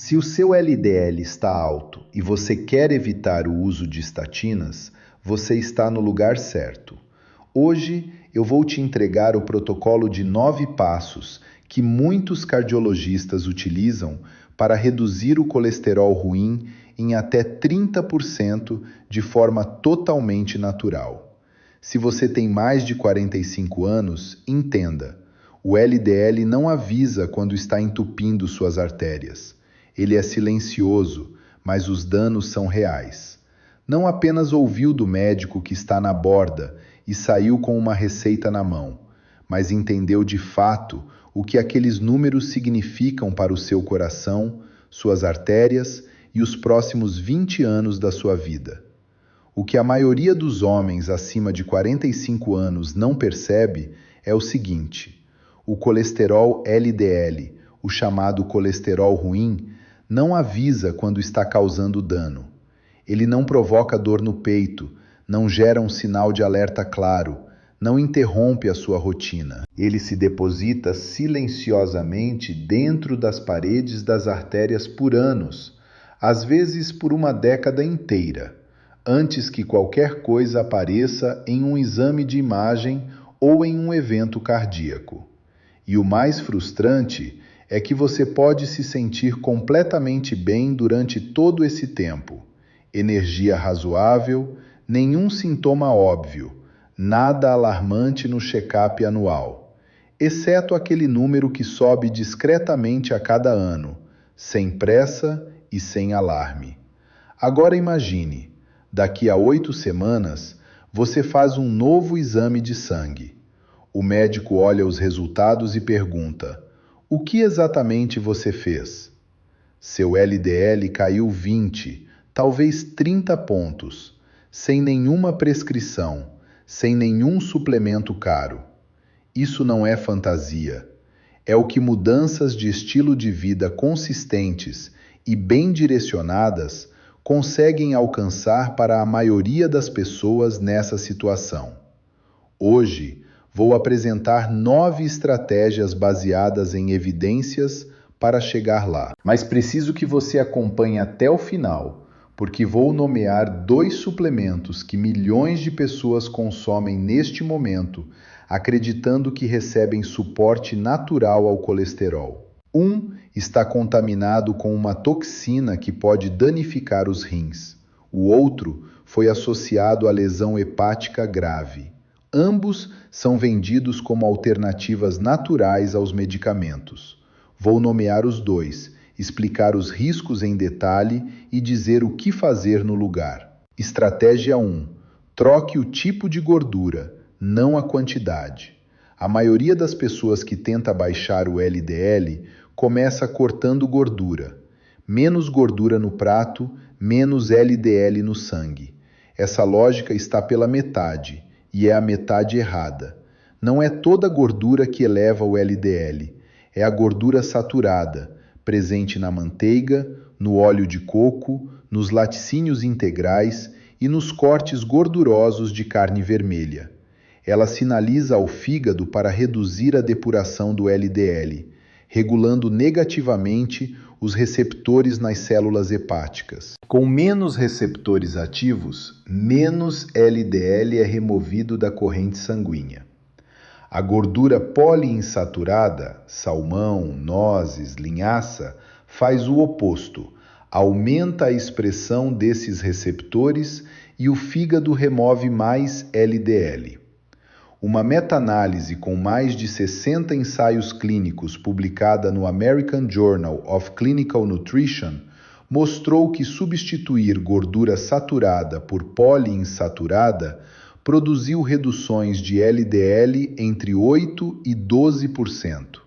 Se o seu LDL está alto e você quer evitar o uso de estatinas, você está no lugar certo. Hoje eu vou te entregar o protocolo de 9 passos que muitos cardiologistas utilizam para reduzir o colesterol ruim em até 30% de forma totalmente natural. Se você tem mais de 45 anos, entenda: o LDL não avisa quando está entupindo suas artérias. Ele é silencioso, mas os danos são reais. Não apenas ouviu do médico que está na borda e saiu com uma receita na mão, mas entendeu de fato o que aqueles números significam para o seu coração, suas artérias e os próximos 20 anos da sua vida. O que a maioria dos homens acima de 45 anos não percebe é o seguinte: o colesterol LDL, o chamado colesterol ruim, não avisa quando está causando dano. Ele não provoca dor no peito, não gera um sinal de alerta claro, não interrompe a sua rotina. Ele se deposita silenciosamente dentro das paredes das artérias por anos, às vezes por uma década inteira, antes que qualquer coisa apareça em um exame de imagem ou em um evento cardíaco. E o mais frustrante é que você pode se sentir completamente bem durante todo esse tempo. Energia razoável, nenhum sintoma óbvio, nada alarmante no check-up anual, exceto aquele número que sobe discretamente a cada ano, sem pressa e sem alarme. Agora imagine, daqui a 8 semanas, você faz um novo exame de sangue. O médico olha os resultados e pergunta: o que exatamente você fez? Seu LDL caiu 20, talvez 30 pontos, sem nenhuma prescrição, sem nenhum suplemento caro. Isso não é fantasia. É o que mudanças de estilo de vida consistentes e bem direcionadas conseguem alcançar para a maioria das pessoas nessa situação. Hoje, vou apresentar 9 estratégias baseadas em evidências para chegar lá. Mas preciso que você acompanhe até o final, porque vou nomear 2 suplementos que milhões de pessoas consomem neste momento, acreditando que recebem suporte natural ao colesterol. Um está contaminado com uma toxina que pode danificar os rins. O outro foi associado a lesão hepática grave. Ambos são vendidos como alternativas naturais aos medicamentos. Vou nomear os 2, explicar os riscos em detalhe e dizer o que fazer no lugar. Estratégia 1. Troque o tipo de gordura, não a quantidade. A maioria das pessoas que tenta baixar o LDL começa cortando gordura. Menos gordura no prato, menos LDL no sangue. Essa lógica está pela metade. E é a metade errada. Não é toda gordura que eleva o LDL, é a gordura saturada, presente na manteiga, no óleo de coco, nos laticínios integrais e nos cortes gordurosos de carne vermelha. Ela sinaliza ao fígado para reduzir a depuração do LDL, regulando negativamente os receptores nas células hepáticas. Com menos receptores ativos, menos LDL é removido da corrente sanguínea. A gordura poliinsaturada, salmão, nozes, linhaça, faz o oposto, aumenta a expressão desses receptores e o fígado remove mais LDL. Uma meta-análise com mais de 60 ensaios clínicos publicada no American Journal of Clinical Nutrition mostrou que substituir gordura saturada por poliinsaturada produziu reduções de LDL entre 8% e 12%.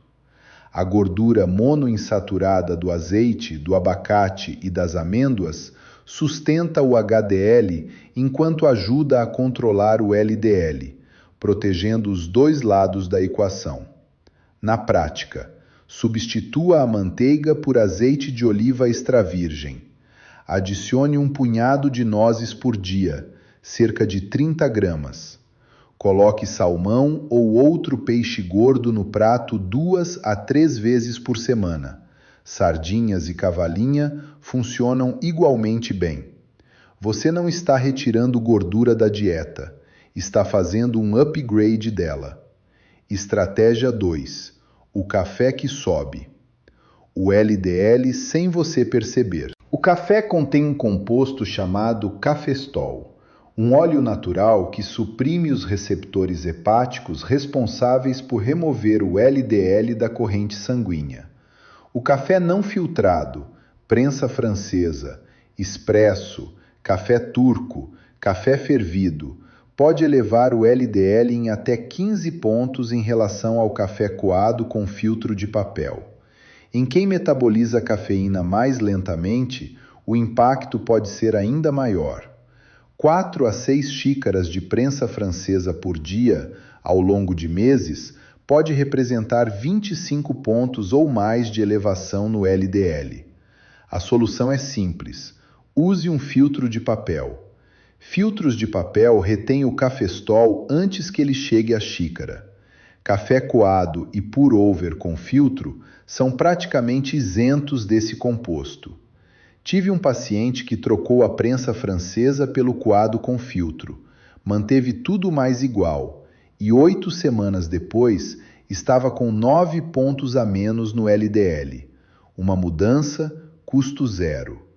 A gordura monoinsaturada do azeite, do abacate e das amêndoas sustenta o HDL enquanto ajuda a controlar o LDL, protegendo os 2 lados da equação. Na prática, substitua a manteiga por azeite de oliva extra virgem. Adicione um punhado de nozes por dia, cerca de 30 gramas. Coloque salmão ou outro peixe gordo no prato 2 a 3 vezes por semana. sardinhas e cavalinha funcionam igualmente bem. Você não está retirando gordura da dieta, está fazendo um upgrade dela. Estratégia 2. O café que sobe. O LDL sem você perceber. O café contém um composto chamado cafestol, um óleo natural que suprime os receptores hepáticos responsáveis por remover o LDL da corrente sanguínea. O café não filtrado, prensa francesa, expresso, café turco, café fervido, pode elevar o LDL em até 15 pontos em relação ao café coado com filtro de papel. Em quem metaboliza a cafeína mais lentamente, o impacto pode ser ainda maior. 4 a 6 xícaras de prensa francesa por dia, ao longo de meses, pode representar 25 pontos ou mais de elevação no LDL. A solução é simples. Use um filtro de papel. Filtros de papel retêm o cafestol antes que ele chegue à xícara. Café coado e pour-over com filtro são praticamente isentos desse composto. Tive um paciente que trocou a prensa francesa pelo coado com filtro, manteve tudo mais igual e 8 semanas depois estava com 9 pontos a menos no LDL. Uma mudança, custo zero.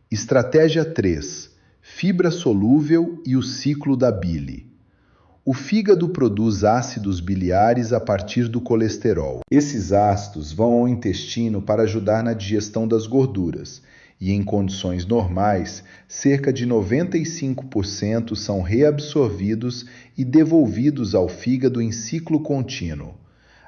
Estratégia 3. Fibra solúvel e o ciclo da bile. O fígado produz ácidos biliares a partir do colesterol. Esses ácidos vão ao intestino para ajudar na digestão das gorduras e, em condições normais, cerca de 95% são reabsorvidos e devolvidos ao fígado em ciclo contínuo.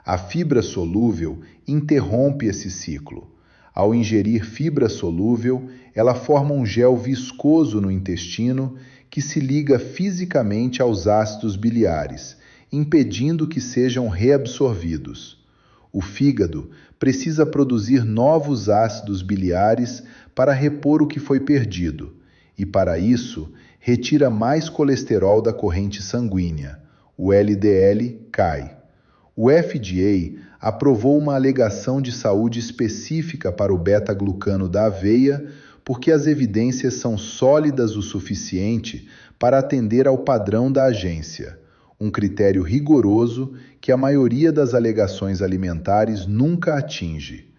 A fibra solúvel interrompe esse ciclo. Ao ingerir fibra solúvel, ela forma um gel viscoso no intestino que se liga fisicamente aos ácidos biliares, impedindo que sejam reabsorvidos. O fígado precisa produzir novos ácidos biliares para repor o que foi perdido, e para isso retira mais colesterol da corrente sanguínea. O LDL cai. O FDA aprovou uma alegação de saúde específica para o beta-glucano da aveia porque as evidências são sólidas o suficiente para atender ao padrão da agência, um critério rigoroso que a maioria das alegações alimentares nunca atinge.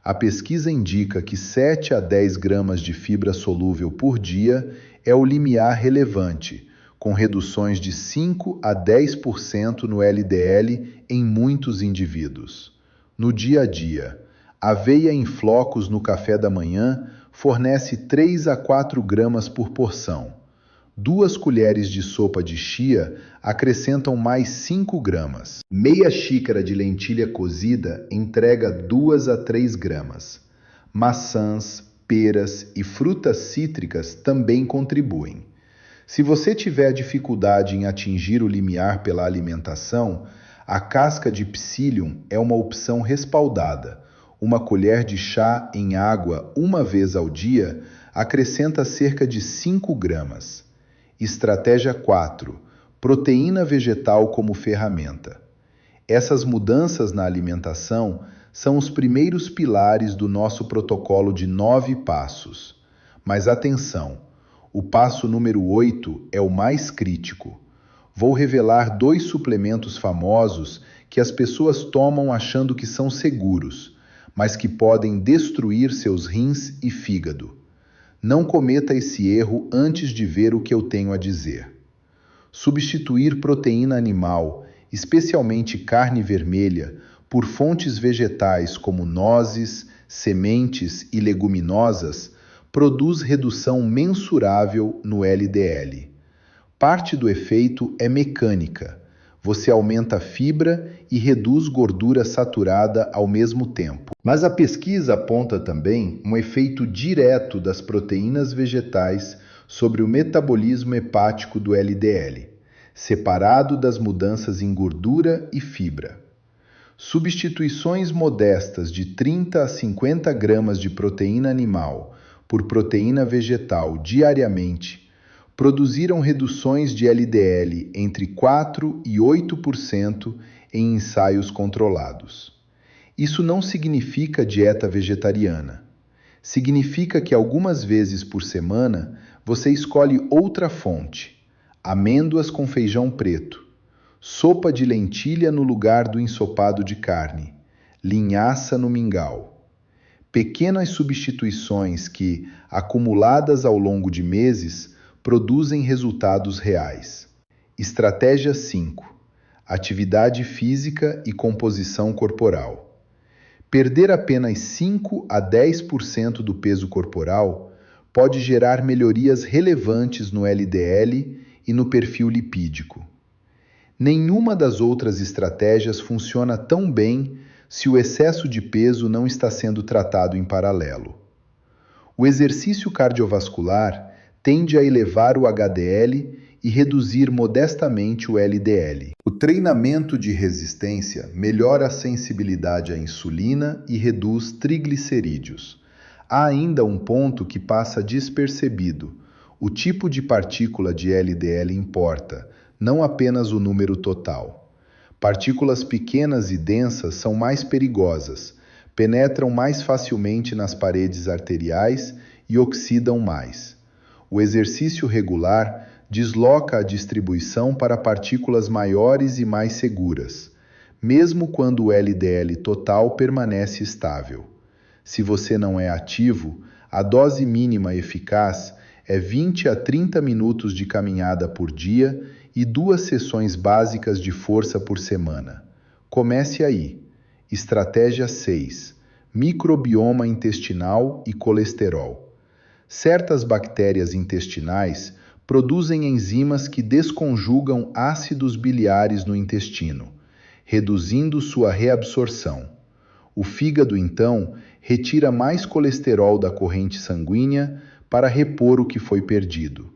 A pesquisa indica que 7 a 10 gramas de fibra solúvel por dia é o limiar relevante, com reduções de 5 a 10% no LDL em muitos indivíduos. No dia a dia, aveia em flocos no café da manhã fornece 3 a 4 gramas por porção. 2 colheres de sopa de chia acrescentam mais 5 gramas. Meia xícara de lentilha cozida entrega 2 a 3 gramas. Maçãs, peras e frutas cítricas também contribuem. Se você tiver dificuldade em atingir o limiar pela alimentação, a casca de psyllium é uma opção respaldada. Uma colher de chá em água uma vez ao dia acrescenta cerca de 5 gramas. Estratégia 4. Proteína vegetal como ferramenta. Essas mudanças na alimentação são os primeiros pilares do nosso protocolo de 9 passos. Mas atenção, o passo número 8 é o mais crítico. Vou revelar 2 suplementos famosos que as pessoas tomam achando que são seguros, mas que podem destruir seus rins e fígado. Não cometa esse erro antes de ver o que eu tenho a dizer. Substituir proteína animal, especialmente carne vermelha, por fontes vegetais como nozes, sementes e leguminosas, produz redução mensurável no LDL. Parte do efeito é mecânica. Você aumenta a fibra e reduz gordura saturada ao mesmo tempo. Mas a pesquisa aponta também um efeito direto das proteínas vegetais sobre o metabolismo hepático do LDL, separado das mudanças em gordura e fibra. Substituições modestas de 30 a 50 gramas de proteína animal por proteína vegetal diariamente produziram reduções de LDL entre 4% e 8% em ensaios controlados. Isso não significa dieta vegetariana. Significa que algumas vezes por semana você escolhe outra fonte: amêndoas com feijão preto, sopa de lentilha no lugar do ensopado de carne, linhaça no mingau. Pequenas substituições que, acumuladas ao longo de meses, produzem resultados reais. Estratégia 5: atividade física e composição corporal. Perder apenas 5 a 10% do peso corporal pode gerar melhorias relevantes no LDL e no perfil lipídico. Nenhuma das outras estratégias funciona tão bem se o excesso de peso não está sendo tratado em paralelo. O exercício cardiovascular tende a elevar o HDL e reduzir modestamente o LDL. O treinamento de resistência melhora a sensibilidade à insulina e reduz triglicerídeos. Há ainda um ponto que passa despercebido: o tipo de partícula de LDL importa, não apenas o número total. Partículas pequenas e densas são mais perigosas, penetram mais facilmente nas paredes arteriais e oxidam mais. O exercício regular desloca a distribuição para partículas maiores e mais seguras, mesmo quando o LDL total permanece estável. Se você não é ativo, a dose mínima eficaz é 20 a 30 minutos de caminhada por dia e 2 sessões básicas de força por semana. Comece aí. Estratégia 6: microbioma intestinal e colesterol. Certas bactérias intestinais produzem enzimas que desconjugam ácidos biliares no intestino, reduzindo sua reabsorção. O fígado, então, retira mais colesterol da corrente sanguínea para repor o que foi perdido.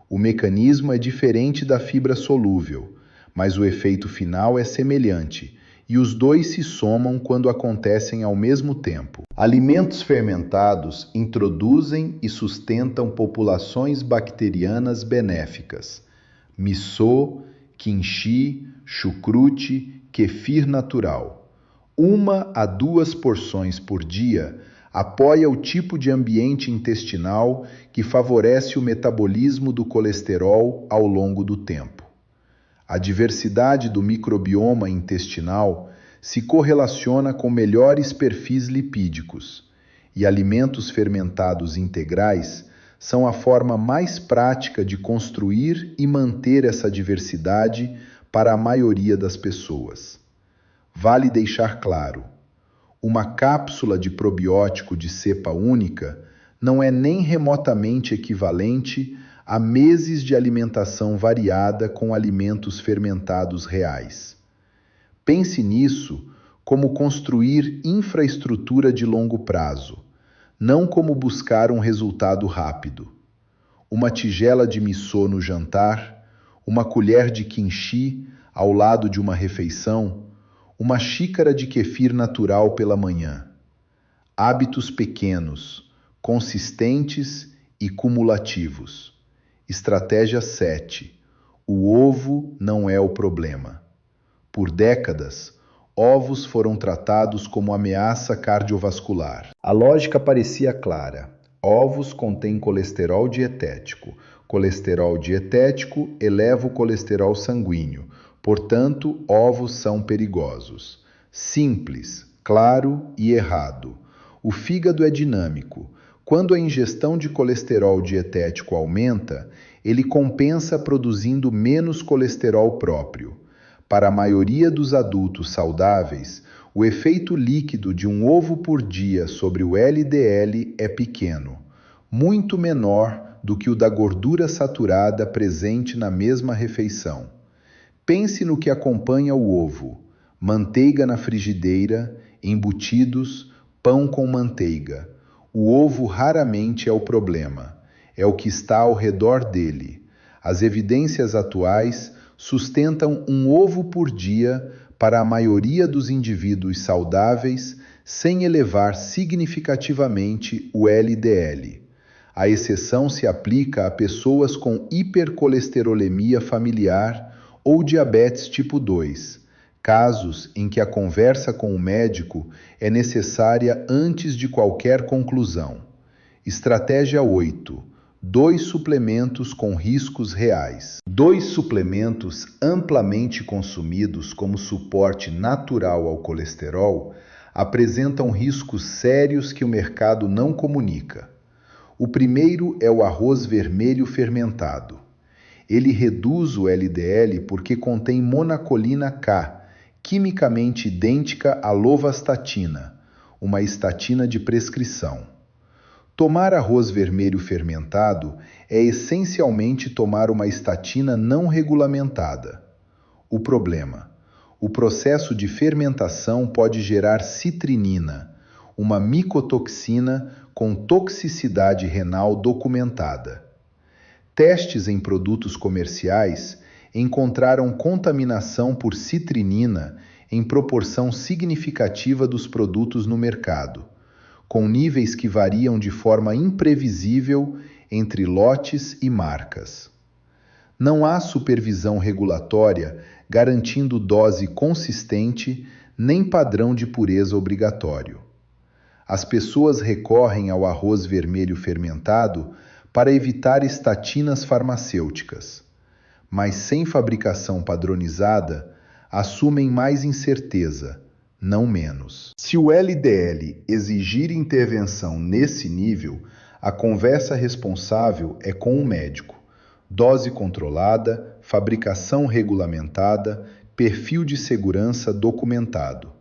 O mecanismo é diferente da fibra solúvel, mas o efeito final é semelhante, e os dois se somam quando acontecem ao mesmo tempo. Alimentos fermentados introduzem e sustentam populações bacterianas benéficas. Miso, kimchi, chucrute, kefir natural. 1 a 2 porções por dia apoia o tipo de ambiente intestinal que favorece o metabolismo do colesterol ao longo do tempo. A diversidade do microbioma intestinal se correlaciona com melhores perfis lipídicos, e alimentos fermentados integrais são a forma mais prática de construir e manter essa diversidade para a maioria das pessoas. Vale deixar claro: uma cápsula de probiótico de cepa única não é nem remotamente equivalente a meses de alimentação variada com alimentos fermentados reais. Pense nisso como construir infraestrutura de longo prazo, não como buscar um resultado rápido. Uma tigela de miso no jantar, uma colher de kimchi ao lado de uma refeição, uma xícara de kefir natural pela manhã. Hábitos pequenos, consistentes e cumulativos. Estratégia 7: o ovo não é o problema. Por décadas, ovos foram tratados como ameaça cardiovascular. A lógica parecia clara: ovos contêm colesterol dietético. Colesterol dietético eleva o colesterol sanguíneo. Portanto, ovos são perigosos. Simples, claro e errado. O fígado é dinâmico. Quando a ingestão de colesterol dietético aumenta, ele compensa produzindo menos colesterol próprio. Para a maioria dos adultos saudáveis, o efeito líquido de um ovo por dia sobre o LDL é pequeno, muito menor do que o da gordura saturada presente na mesma refeição. Pense no que acompanha o ovo: manteiga na frigideira, embutidos, pão com manteiga. O ovo raramente é o problema, é o que está ao redor dele. As evidências atuais sustentam um ovo por dia para a maioria dos indivíduos saudáveis, sem elevar significativamente o LDL. A exceção se aplica a pessoas com hipercolesterolemia familiar ou diabetes tipo 2, casos em que a conversa com o médico é necessária antes de qualquer conclusão. Estratégia 8. 2 suplementos com riscos reais. 2 suplementos amplamente consumidos como suporte natural ao colesterol apresentam riscos sérios que o mercado não comunica. O primeiro é o arroz vermelho fermentado. Ele reduz o LDL porque contém monacolina K, quimicamente idêntica à lovastatina, uma estatina de prescrição. Tomar arroz vermelho fermentado é essencialmente tomar uma estatina não regulamentada. O problema: o processo de fermentação pode gerar citrinina, uma micotoxina com toxicidade renal documentada. Testes em produtos comerciais encontraram contaminação por citrinina em proporção significativa dos produtos no mercado, com níveis que variam de forma imprevisível entre lotes e marcas. Não há supervisão regulatória garantindo dose consistente nem padrão de pureza obrigatório. As pessoas recorrem ao arroz vermelho fermentado para evitar estatinas farmacêuticas, mas sem fabricação padronizada, assumem mais incerteza, não menos. Se o LDL exigir intervenção nesse nível, a conversa responsável é com o médico. Dose controlada, fabricação regulamentada, perfil de segurança documentado.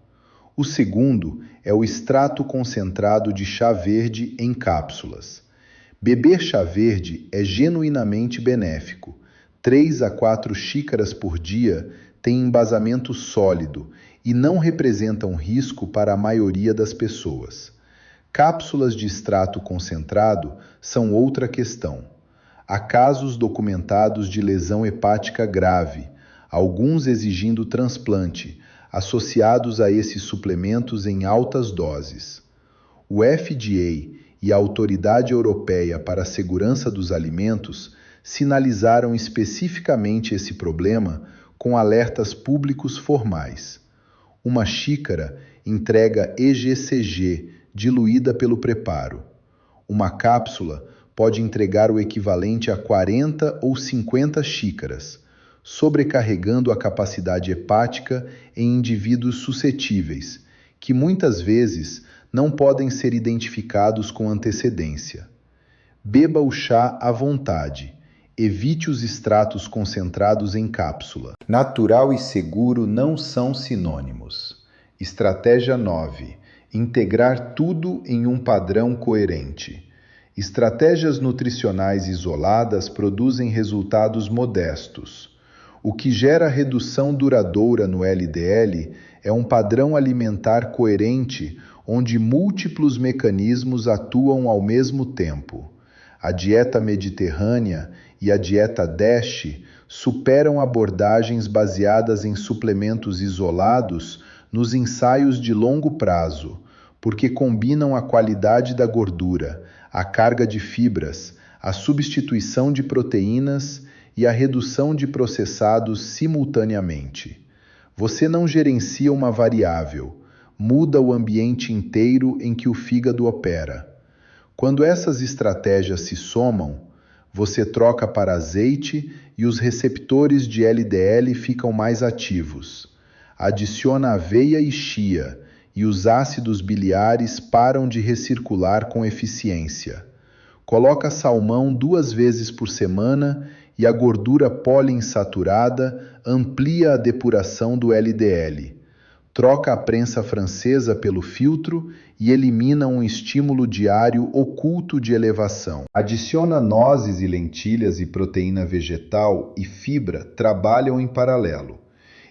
O segundo é o extrato concentrado de chá verde em cápsulas. Beber chá verde é genuinamente benéfico. 3 a 4 xícaras por dia têm embasamento sólido e não representam risco para a maioria das pessoas. Cápsulas de extrato concentrado são outra questão. Há casos documentados de lesão hepática grave, alguns exigindo transplante, associados a esses suplementos em altas doses. O FDA e a Autoridade Europeia para a Segurança dos Alimentos sinalizaram especificamente esse problema com alertas públicos formais. Uma xícara entrega EGCG, diluída pelo preparo. Uma cápsula pode entregar o equivalente a 40 ou 50 xícaras, sobrecarregando a capacidade hepática em indivíduos suscetíveis, que muitas vezes não podem ser identificados com antecedência. Beba o chá à vontade. Evite os extratos concentrados em cápsula. Natural e seguro não são sinônimos. Estratégia 9. Integrar tudo em um padrão coerente. Estratégias nutricionais isoladas produzem resultados modestos. O que gera redução duradoura no LDL é um padrão alimentar coerente onde múltiplos mecanismos atuam ao mesmo tempo. A dieta mediterrânea e a dieta DASH superam abordagens baseadas em suplementos isolados nos ensaios de longo prazo, porque combinam a qualidade da gordura, a carga de fibras, a substituição de proteínas e a redução de processados simultaneamente. Você não gerencia uma variável, muda o ambiente inteiro em que o fígado opera. Quando essas estratégias se somam, você troca para azeite e os receptores de LDL ficam mais ativos. Adiciona aveia e chia e os ácidos biliares param de recircular com eficiência. Coloca salmão 2 vezes por semana e a gordura poliinsaturada amplia a depuração do LDL. Troca a prensa francesa pelo filtro e elimina um estímulo diário oculto de elevação. Adiciona nozes e lentilhas e proteína vegetal e fibra trabalham em paralelo.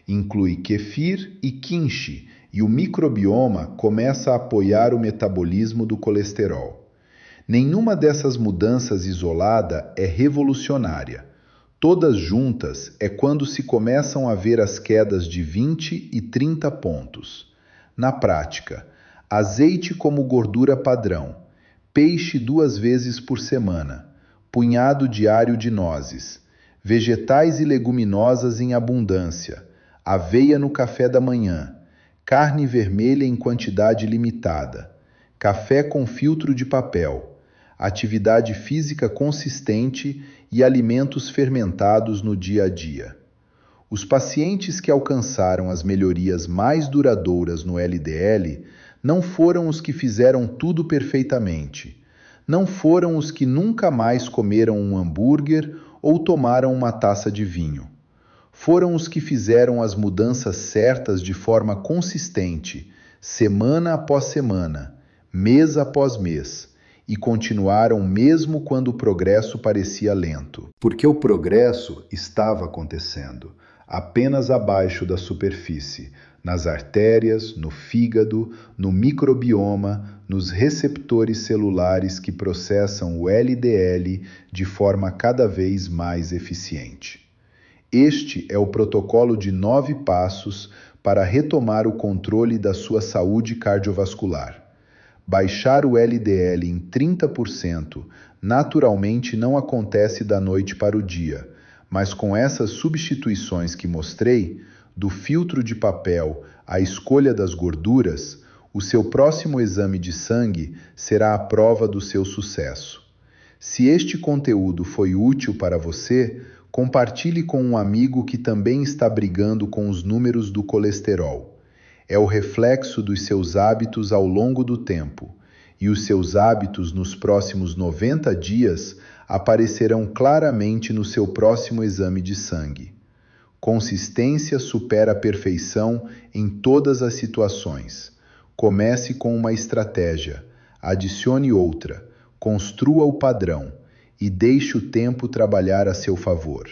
Inclui kefir e kimchi e o microbioma começa a apoiar o metabolismo do colesterol. Nenhuma dessas mudanças isolada é revolucionária. Todas juntas é quando se começam a ver as quedas de 20 e 30 pontos. Na prática, azeite como gordura padrão, peixe 2 vezes por semana, punhado diário de nozes, vegetais e leguminosas em abundância, aveia no café da manhã, carne vermelha em quantidade limitada, café com filtro de papel, atividade física consistente e alimentos fermentados no dia a dia. Os pacientes que alcançaram as melhorias mais duradouras no LDL não foram os que fizeram tudo perfeitamente. Não foram os que nunca mais comeram um hambúrguer ou tomaram uma taça de vinho. Foram os que fizeram as mudanças certas de forma consistente, semana após semana, mês após mês, e continuaram mesmo quando o progresso parecia lento. Porque o progresso estava acontecendo, apenas abaixo da superfície, nas artérias, no fígado, no microbioma, nos receptores celulares que processam o LDL de forma cada vez mais eficiente. Este é o protocolo de 9 passos para retomar o controle da sua saúde cardiovascular. Baixar o LDL em 30% naturalmente não acontece da noite para o dia, mas com essas substituições que mostrei, do filtro de papel à escolha das gorduras, o seu próximo exame de sangue será a prova do seu sucesso. Se este conteúdo foi útil para você, compartilhe com um amigo que também está brigando com os números do colesterol. É o reflexo dos seus hábitos ao longo do tempo, e os seus hábitos nos próximos 90 dias aparecerão claramente no seu próximo exame de sangue. Consistência supera a perfeição em todas as situações. Comece com uma estratégia, adicione outra, construa o padrão e deixe o tempo trabalhar a seu favor.